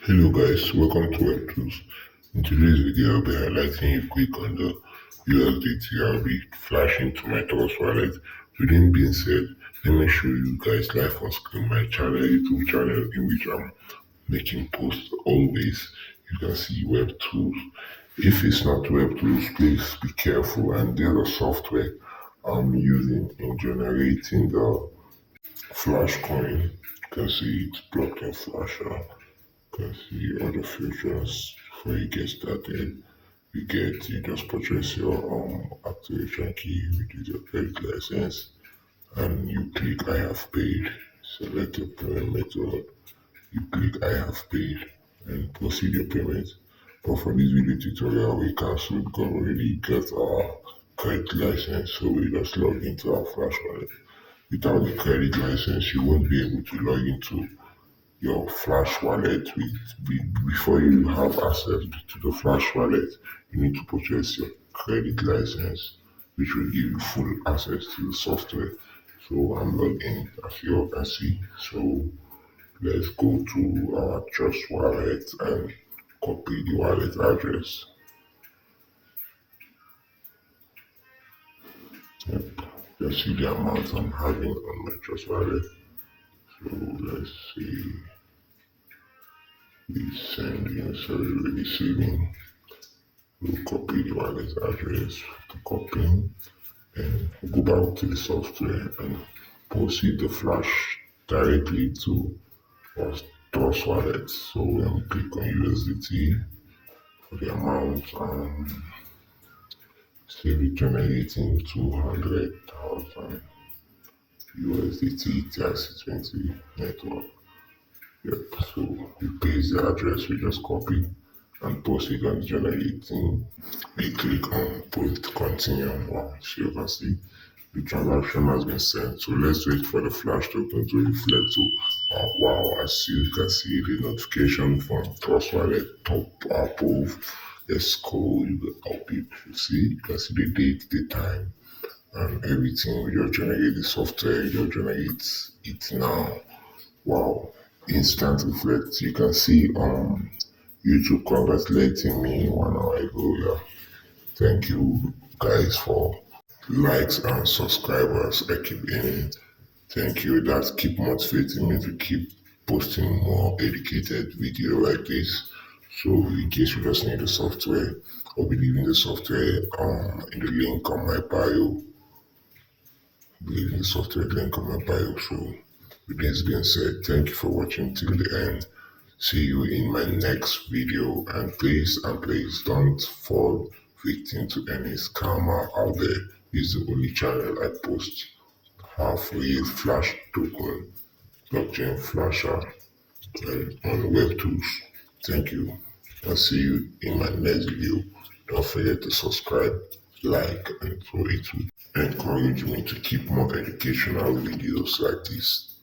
Hello guys, welcome to Web Tools. In today's video, I'll be highlighting a quick on the USDT. I'll be flashing to my Trust wallet. With that being said, let me show you guys live on screen my channel, YouTube channel, in which I'm making posts always. You can see Web Tools. If it's not Web Tools, please be careful. And there's a software I'm using in generating the Flash coin. You can see it's blockchain flasher. You can see all the features before you get started. You just purchase your activation key, which is your credit license, and you click I have paid. Select your payment method. You click I have paid and proceed your payment. But for this video tutorial, we cancel because we already get our credit license, so we just log into our Flash wallet. Without the credit license, you won't be able to log into your Flash wallet. Before you have access to the Flash wallet, you need to purchase your credit license, which will give you full access to the software. So I'm logged in, as you all can see. So let's go to our Trust wallet and copy the wallet address. Yep. You see the amount I'm having on my Trust wallet. So let's see. We sending, sorry, receiving. We'll copy the wallet address to copy and go back to the software and proceed the flash directly to our Trust wallet. So when we click on USDT for the amount, say we're generating 200,000 USDT TRC20 network. Yep, so we paste the address we just copied and proceed on generating. We click on post continue. Wow, so you can see the transaction has been sent. So let's wait for the flash token to reflect. So wow, as you can see the notification from Trust Wallet top above. Let's scroll. You see, you can see the date, the time, and everything. We just generate the software. You just generate it now. Wow, instant reflect. You can see YouTube congratulating me 1 hour ago. Yeah. Thank you guys for likes and subscribers. I keep aiming. Thank you. That keep motivating me to keep posting more educated video like this. So in case you just need the software, I'll be leaving the software in the link on my bio. Leaving the software link on my bio. So with this being said, thank you for watching till the end. See you in my next video, and please don't fall victim to any scammer out there. This is the only channel I post half real flash token blockchain flasher and on web tools. Thank you. I'll see you in my next video. Don't forget to subscribe, like, and so it will encourage me to keep more educational videos like this.